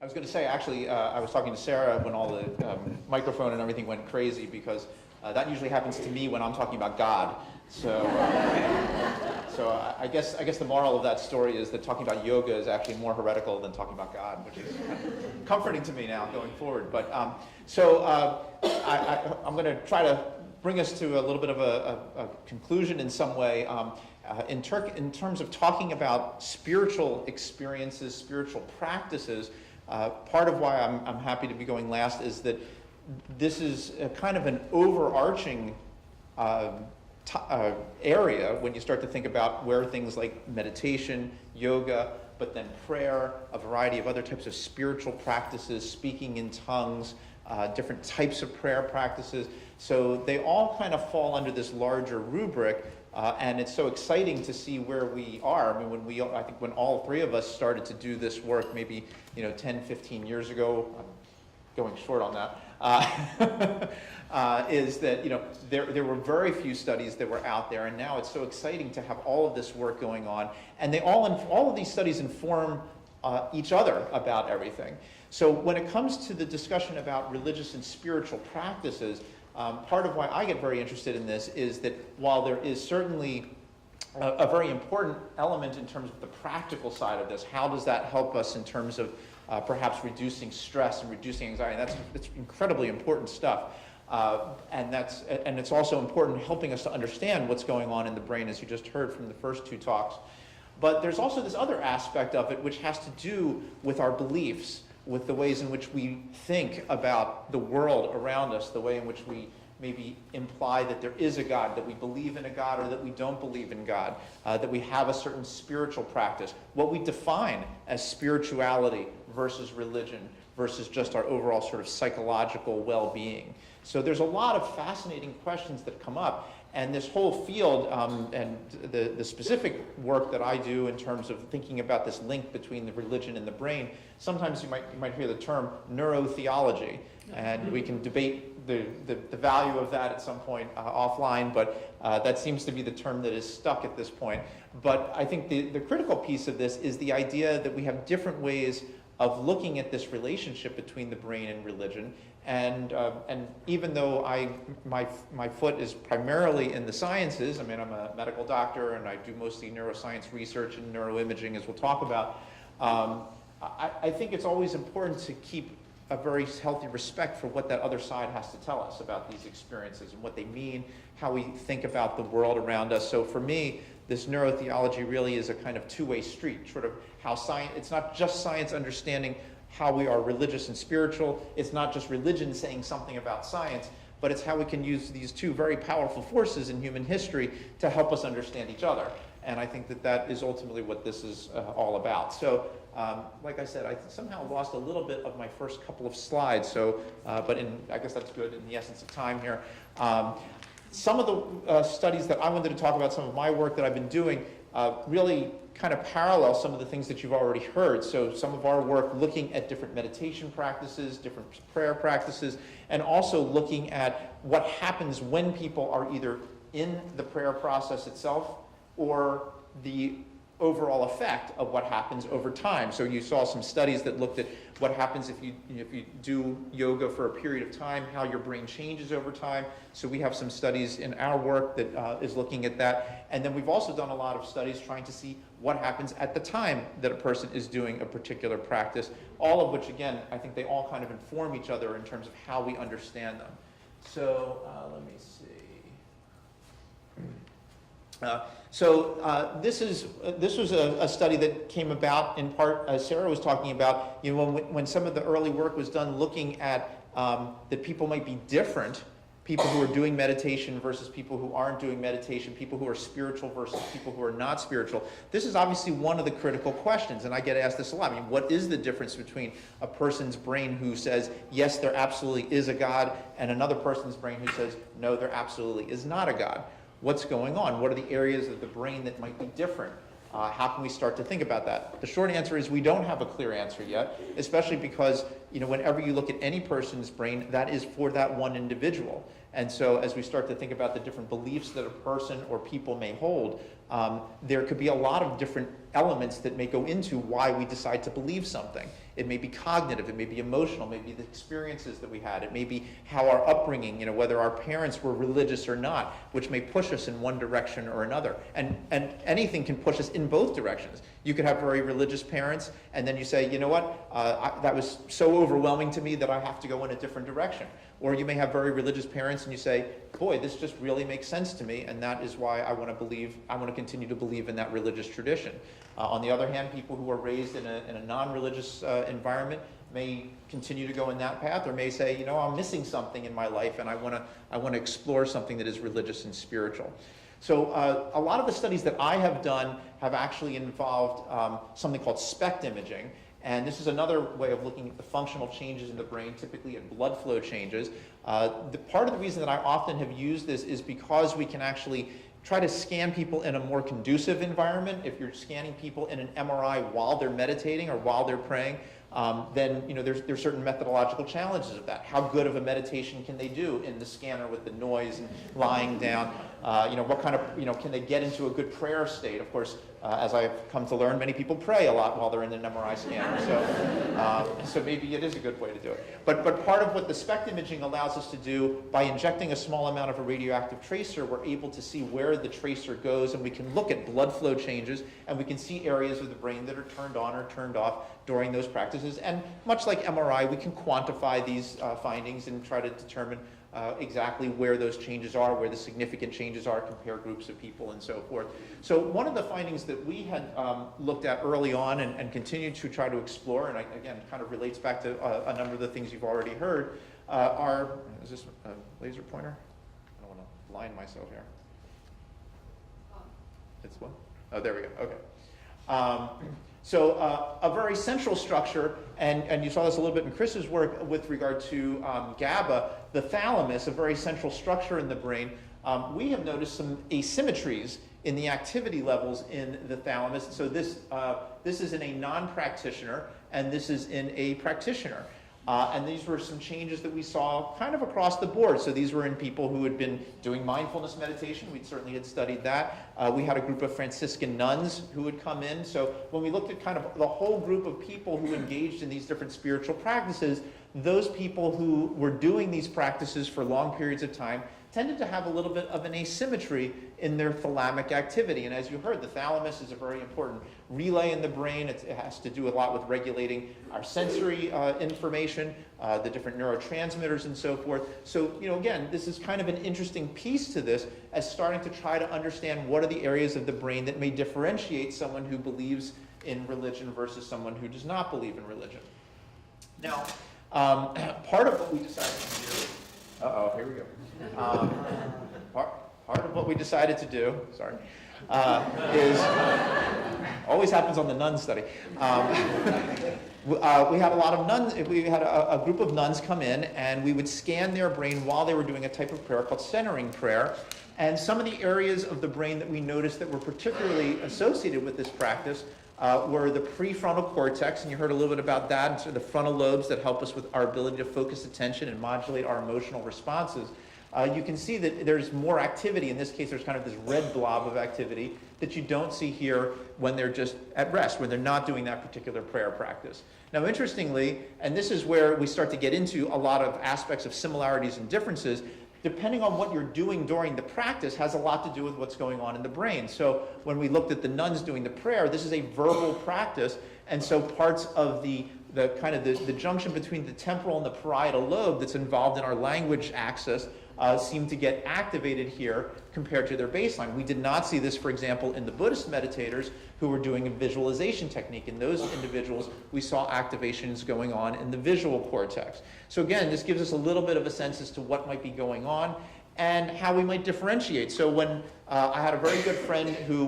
I was going to say, actually, I was talking to Sarah when all the microphone and everything went crazy, because that usually happens to me when I'm talking about God. So, I guess the moral of that story is that talking about yoga is actually more heretical than talking about God, which is kind of comforting to me now going forward. But I'm going to try to bring us to a little bit of a conclusion in some way. In terms of talking about spiritual experiences, spiritual practices, part of why I'm happy to be going last is that this is a kind of an overarching area when you start to think about where things like meditation, yoga, but then prayer, a variety of other types of spiritual practices, speaking in tongues, different types of prayer practices. So they all kind of fall under this larger rubric. And it's so exciting to see where we are. I mean, I think when all three of us started to do this work, maybe 10, 15 years ago, I'm going short on that, is that there were very few studies that were out there, and now it's so exciting to have all of this work going on, and all of these studies inform each other about everything. So when it comes to the discussion about religious and spiritual practices, part of why I get very interested in this is that while there is certainly a very important element in terms of the practical side of this, how does that help us in terms of perhaps reducing stress and reducing anxiety? That's incredibly important stuff. And it's also important in helping us to understand what's going on in the brain, as you just heard from the first two talks. But there's also this other aspect of it which has to do with our beliefs, with the ways in which we think about the world around us, the way in which we maybe imply that there is a God, that we believe in a God or that we don't believe in God, that we have a certain spiritual practice, what we define as spirituality versus religion versus just our overall sort of psychological well-being. So there's a lot of fascinating questions that come up. And this whole field, and the specific work that I do in terms of thinking about this link between the religion and the brain, sometimes you might hear the term neurotheology, and we can debate the value of that at some point offline, but that seems to be the term that is stuck at this point. But I think the critical piece of this is the idea that we have different ways of looking at this relationship between the brain and religion. And even though my foot is primarily in the sciences, I mean, I'm a medical doctor and I do mostly neuroscience research and neuroimaging, as we'll talk about, I think it's always important to keep a very healthy respect for what that other side has to tell us about these experiences and what they mean, how we think about the world around us. So for me, this neurotheology really is a kind of two-way street, sort of how science, it's not just science understanding how we are religious and spiritual. It's not just religion saying something about science, but it's how we can use these two very powerful forces in human history to help us understand each other. And I think that is ultimately what this is all about. So, like I said, I somehow lost a little bit of my first couple of slides, so, but I guess that's good in the essence of time here. Some of the studies that I wanted to talk about, some of my work that I've been doing, really kind of parallel some of the things that you've already heard. So some of our work looking at different meditation practices, different prayer practices, and also looking at what happens when people are either in the prayer process itself or the overall effect of what happens over time. So you saw some studies that looked at what happens if you do yoga for a period of time, how your brain changes over time. So we have some studies in our work that is looking at that. And then we've also done a lot of studies trying to see what happens at the time that a person is doing a particular practice, all of which, again, I think they all kind of inform each other in terms of how we understand them. So let me see. This was a study that came about in part, as Sarah was talking about, when some of the early work was done looking at that people might be different, people who are doing meditation versus people who aren't doing meditation, people who are spiritual versus people who are not spiritual. This is obviously one of the critical questions, and I get asked this a lot. I mean, what is the difference between a person's brain who says, yes, there absolutely is a God, and another person's brain who says, no, there absolutely is not a God? What's going on? What are the areas of the brain that might be different? How can we start to think about that? The short answer is we don't have a clear answer yet, especially because whenever you look at any person's brain, that is for that one individual. And so as we start to think about the different beliefs that a person or people may hold, there could be a lot of different elements that may go into why we decide to believe something. It may be cognitive, it may be emotional, maybe the experiences that we had, it may be how our upbringing, whether our parents were religious or not, which may push us in one direction or another. And anything can push us in both directions. You could have very religious parents, and then you say, you know what, that was so overwhelming to me that I have to go in a different direction. Or you may have very religious parents and you say, boy, this just really makes sense to me, and that is why I want to continue to believe in that religious tradition. On the other hand, people who are raised in a non-religious environment may continue to go in that path, or may say, I'm missing something in my life and I want to explore something that is religious and spiritual. So a lot of the studies that I have done have actually involved something called Spect Imaging. And this is another way of looking at the functional changes in the brain, typically at blood flow changes. Part of the reason that I often have used this is because we can actually try to scan people in a more conducive environment. If you're scanning people in an MRI while they're meditating or while they're praying, then there's certain methodological challenges of that. How good of a meditation can they do in the scanner with the noise and lying down? What kind of, can they get into a good prayer state? Of course, as I've come to learn, many people pray a lot while they're in an MRI scanner. So maybe it is a good way to do it. But part of what the Spect imaging allows us to do, by injecting a small amount of a radioactive tracer, we're able to see where the tracer goes, and we can look at blood flow changes, and we can see areas of the brain that are turned on or turned off during those practices. And much like MRI, we can quantify these findings and try to determine exactly where those changes are, where the significant changes are, compare groups of people, and so forth. So one of the findings that we had looked at early on and continue to try to explore, and again, kind of relates back to a number of the things you've already heard, is this a laser pointer? I don't want to blind myself here. It's what? Oh, there we go, okay. So a very central structure, and you saw this a little bit in Chris's work with regard to GABA, the thalamus, a very central structure in the brain. We have noticed some asymmetries in the activity levels in the thalamus. So this is in a non-practitioner, and this is in a practitioner. And these were some changes that we saw kind of across the board. So these were in people who had been doing mindfulness meditation. We certainly had studied that. We had a group of Franciscan nuns who had come in. So when we looked at kind of the whole group of people who engaged in these different spiritual practices, those people who were doing these practices for long periods of time tended to have a little bit of an asymmetry in their thalamic activity. And as you heard, the thalamus is a very important relay in the brain. It has to do a lot with regulating our sensory information, the different neurotransmitters and so forth. So, again, this is kind of an interesting piece to this, as starting to try to understand what are the areas of the brain that may differentiate someone who believes in religion versus someone who does not believe in religion. Now, part of what we decided to do, here we go. Part of what we decided to do, is, always happens on the nun study. We had a lot of nuns, we had a group of nuns come in, and we would scan their brain while they were doing a type of prayer called centering prayer. And some of the areas of the brain that we noticed that were particularly associated with this practice were the prefrontal cortex, and you heard a little bit about that, and so the frontal lobes that help us with our ability to focus attention and modulate our emotional responses. You can see that there's more activity. In this case, there's kind of this red blob of activity that you don't see here when they're just at rest, when they're not doing that particular prayer practice. Now, interestingly, and this is where we start to get into a lot of aspects of similarities and differences, depending on what you're doing during the practice has a lot to do with what's going on in the brain. So when we looked at the nuns doing the prayer, this is a verbal practice, and so parts of the junction between the temporal and the parietal lobe that's involved in our language axis seem to get activated here compared to their baseline. We did not see this, for example, in the Buddhist meditators who were doing a visualization technique. In those individuals, we saw activations going on in the visual cortex. So again, this gives us a little bit of a sense as to what might be going on and how we might differentiate. So when I had a very good friend who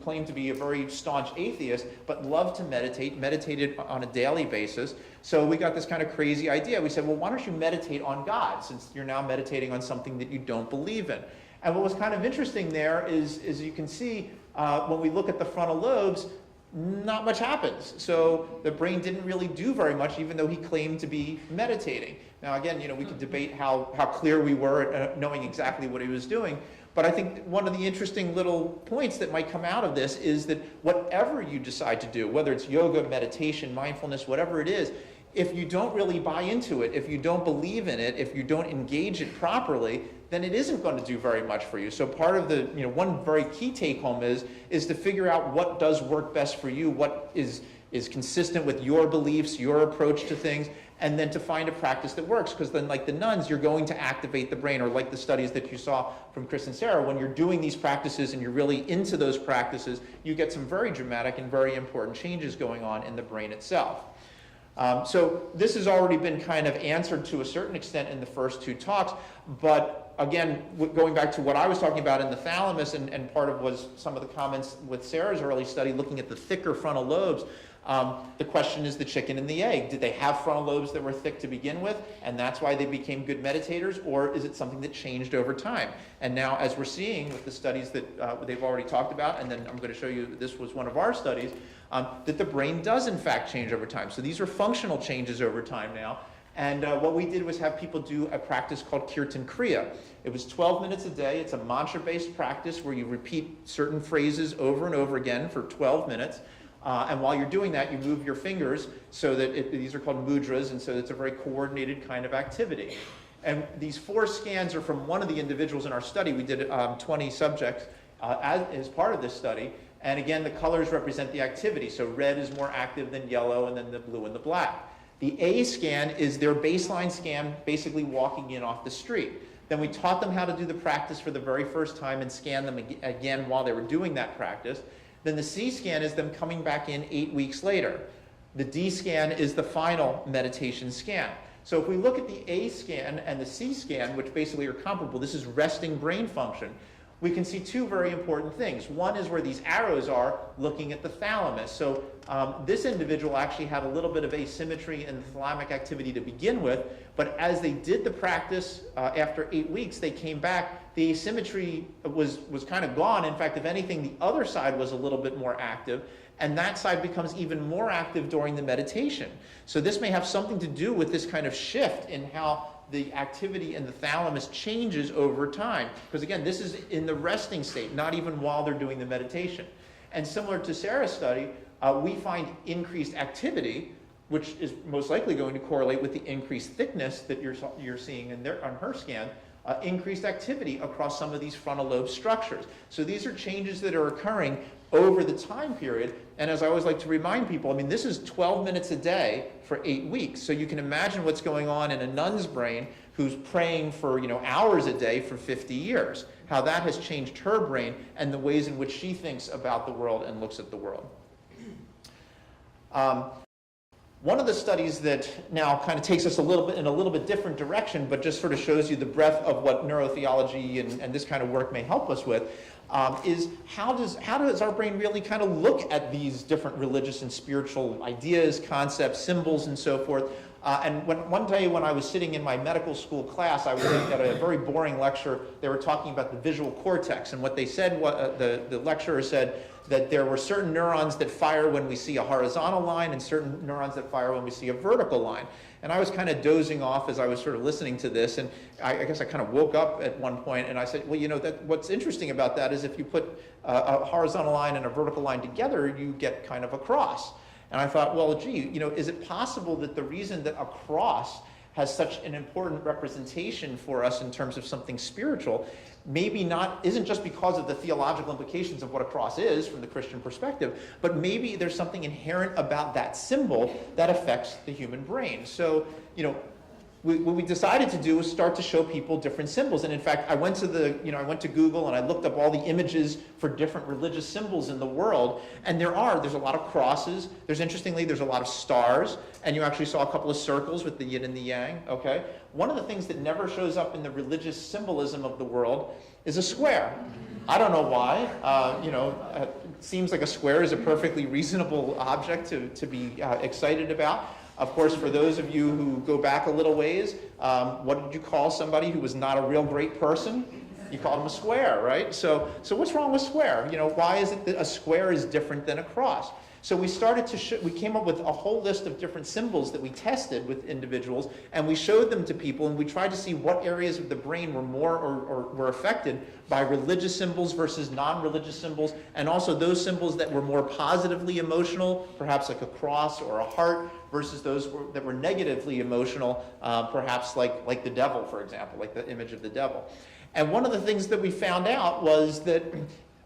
claimed to be a very staunch atheist, but loved to meditated on a daily basis. So we got this kind of crazy idea. We said, well, why don't you meditate on God, since you're now meditating on something that you don't believe in? And what was kind of interesting there is you can see when we look at the frontal lobes, not much happens. So the brain didn't really do very much, even though he claimed to be meditating. Now, again, we could debate how clear we were at knowing exactly what he was doing. But I think one of the interesting little points that might come out of this is that whatever you decide to do, whether it's yoga, meditation, mindfulness, whatever it is, if you don't really buy into it, if you don't believe in it, if you don't engage it properly, then it isn't going to do very much for you. So part of the, one very key take home is to figure out what does work best for you, what is consistent with your beliefs, your approach to things, and then to find a practice that works. Because then, like the nuns, you're going to activate the brain, or like the studies that you saw from Chris and Sarah, when you're doing these practices and you're really into those practices, you get some very dramatic and very important changes going on in the brain itself. So this has already been kind of answered to a certain extent in the first two talks, but again, going back to what I was talking about in the thalamus, and part of was some of the comments with Sarah's early study looking at the thicker frontal lobes, the question is the chicken and the egg. Did they have frontal lobes that were thick to begin with, and that's why they became good meditators, or is it something that changed over time? And now, as we're seeing with the studies that they've already talked about, and then I'm going to show you, this was one of our studies, that the brain does in fact change over time. So these are functional changes over time now. And what we did was have people do a practice called Kirtan Kriya. It was 12 minutes a day. It's a mantra-based practice where you repeat certain phrases over and over again for 12 minutes. And while you're doing that, you move your fingers so that these are called mudras, and so it's a very coordinated kind of activity. And these 4 scans are from one of the individuals in our study. We did 20 subjects as part of this study. And again, the colors represent the activity. So red is more active than yellow, and then the blue and the black. The A scan is their baseline scan, basically walking in off the street. Then we taught them how to do the practice for the very first time and scan them again while they were doing that practice. Then the C scan is them coming back in 8 weeks later. The D scan is the final meditation scan. So if we look at the A scan and the C scan, which basically are comparable, this is resting brain function, we can see 2 very important things. One is where these arrows are looking at the thalamus. So this individual actually had a little bit of asymmetry in the thalamic activity to begin with, but as they did the practice after 8 weeks, they came back, the asymmetry was kind of gone. In fact, if anything, the other side was a little bit more active, and that side becomes even more active during the meditation. So this may have something to do with this kind of shift in how the activity in the thalamus changes over time. Because again, this is in the resting state, not even while they're doing the meditation. And similar to Sarah's study, we find increased activity, which is most likely going to correlate with the increased thickness that you're seeing on her scan, increased activity across some of these frontal lobe structures. So these are changes that are occurring over the time period. And as I always like to remind people, I mean, this is 12 minutes a day for 8 weeks. So you can imagine what's going on in a nun's brain who's praying for hours a day for 50 years, how that has changed her brain and the ways in which she thinks about the world and looks at the world. One of the studies that now kind of takes us a little bit in a little bit different direction, but just sort of shows you the breadth of what neurotheology and this kind of work may help us with, is how does our brain really kind of look at these different religious and spiritual ideas, concepts, symbols, and so forth. And one day when I was sitting in my medical school class, I was at a very boring lecture. They were talking about the visual cortex, and what they said, the lecturer said, that there were certain neurons that fire when we see a horizontal line and certain neurons that fire when we see a vertical line. And I was kind of dozing off as I was sort of listening to this, and I guess I kind of woke up at one point and I said, well, what's interesting about that is if you put a horizontal line and a vertical line together, you get kind of a cross. And I thought, well, gee, is it possible that the reason that a cross has such an important representation for us in terms of something spiritual isn't just because of the theological implications of what a cross is from the Christian perspective, but maybe there's something inherent about that symbol that affects the human brain. So, what we decided to do was start to show people different symbols. And in fact, I went to Google and I looked up all the images for different religious symbols in the world. And there's a lot of crosses. Interestingly, there's a lot of stars. And you actually saw a couple of circles with the yin and the yang, okay? One of the things that never shows up in the religious symbolism of the world is a square. I don't know why. It seems like a square is a perfectly reasonable object to be excited about. Of course, for those of you who go back a little ways, what did you call somebody who was not a real great person? You called them a square, right? So what's wrong with square? Why is it that a square is different than a cross? So we started to we came up with a whole list of different symbols that we tested with individuals, and we showed them to people, and we tried to see what areas of the brain were more or were affected by religious symbols versus non-religious symbols, and also those symbols that were more positively emotional, perhaps like a cross or a heart, versus those that were negatively emotional, perhaps like the devil, for example, like the image of the devil. And one of the things that we found out was that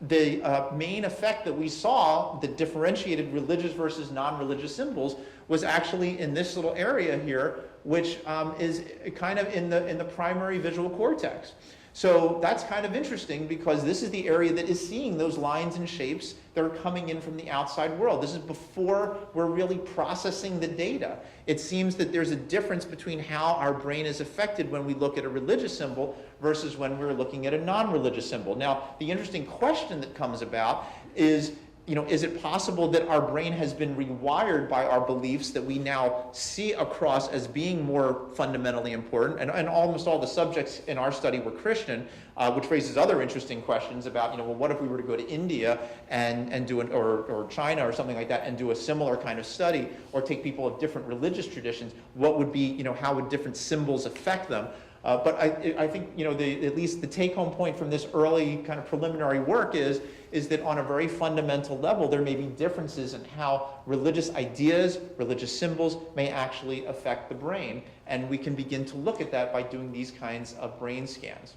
the main effect that we saw that differentiated religious versus non-religious symbols was actually in this little area here, which is kind of in the primary visual cortex. So that's kind of interesting because this is the area that is seeing those lines and shapes that are coming in from the outside world. This is before we're really processing the data. It seems that there's a difference between how our brain is affected when we look at a religious symbol versus when we're looking at a non-religious symbol. Now, the interesting question that comes about is, is it possible that our brain has been rewired by our beliefs that we now see across as being more fundamentally important? And almost all the subjects in our study were Christian, which raises other interesting questions about, well, what if we were to go to India and do or China or something like that and do a similar kind of study, or take people of different religious traditions? What would be, how would different symbols affect them? But I think, at least the take-home point from this early kind of preliminary work is that on a very fundamental level, there may be differences in how religious ideas, religious symbols may actually affect the brain. And we can begin to look at that by doing these kinds of brain scans.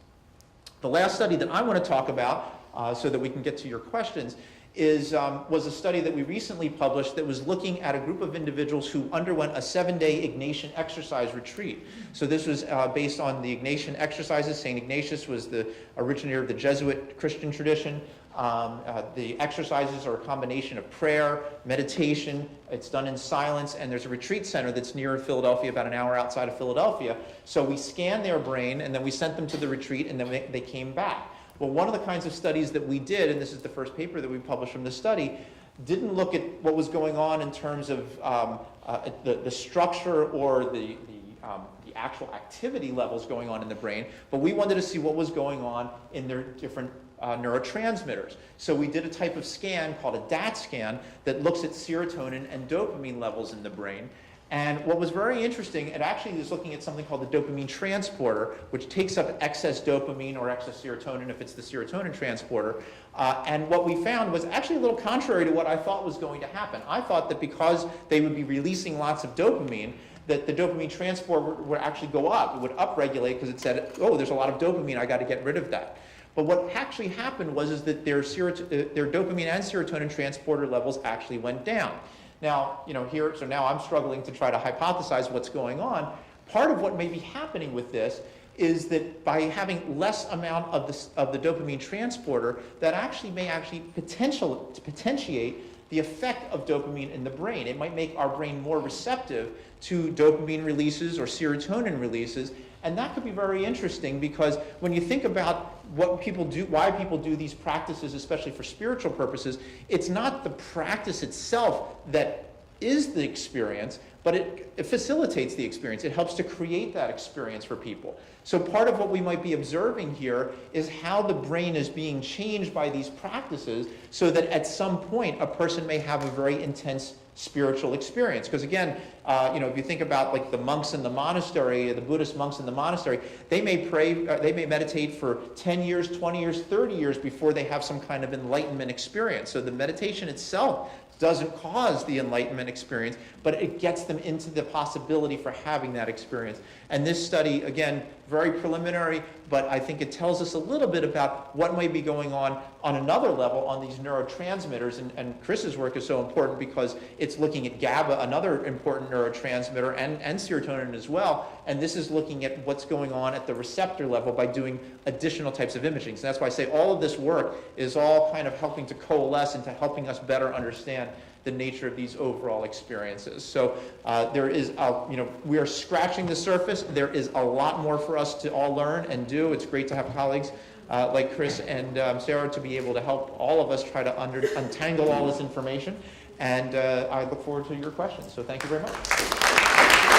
The last study that I want to talk about, so that we can get to your questions, was a study that we recently published that was looking at a group of individuals who underwent a 7-day Ignatian exercise retreat. So this was based on the Ignatian exercises. St. Ignatius was the originator of the Jesuit Christian tradition. The exercises are a combination of prayer, meditation. It's done in silence, and there's a retreat center that's near Philadelphia, about an hour outside of Philadelphia. So we scanned their brain, and then we sent them to the retreat, and then they came back. Well, one of the kinds of studies that we did, and this is the first paper that we published from this study, didn't look at what was going on in terms of the structure or the actual activity levels going on in the brain, but we wanted to see what was going on in their different neurotransmitters. So we did a type of scan called a Dada Scan that looks at serotonin and dopamine levels in the brain. And what was very interesting, it actually is looking at something called the dopamine transporter, which takes up excess dopamine or excess serotonin if it's the serotonin transporter. And what we found was actually a little contrary to what I thought was going to happen. I thought that because they would be releasing lots of dopamine, that the dopamine transporter would actually go up. It would upregulate because it said, oh, there's a lot of dopamine, I got to get rid of that. But what actually happened was that their dopamine and serotonin transporter levels actually went down. Now, so now I'm struggling to try to hypothesize what's going on. Part of what may be happening with this is that by having less amount of the dopamine transporter, that actually may potentiate the effect of dopamine in the brain. It might make our brain more receptive to dopamine releases or serotonin releases. And that could be very interesting because when you think about what people do, why people do these practices, especially for spiritual purposes, it's not the practice itself that is the experience, but it facilitates the experience. It helps to create that experience for people. So part of what we might be observing here is how the brain is being changed by these practices so that at some point a person may have a very intense spiritual experience. Because again, if you think about like the monks in the monastery, the Buddhist monks in the monastery, they may pray, they may meditate for 10 years, 20 years, 30 years before they have some kind of enlightenment experience. So the meditation itself doesn't cause the enlightenment experience, but it gets them into the possibility for having that experience. And this study, again, very preliminary, but I think it tells us a little bit about what might be going on another level on these neurotransmitters. And Chris's work is so important because it's looking at GABA, another important neurotransmitter, and serotonin as well. And this is looking at what's going on at the receptor level by doing additional types of imaging. So that's why I say all of this work is all kind of helping to coalesce into helping us better understand the nature of these overall experiences. So there is, we are scratching the surface. There is a lot more for us to all learn and do. It's great to have colleagues like Chris and Sarah to be able to help all of us try to untangle all this information. And I look forward to your questions. So thank you very much.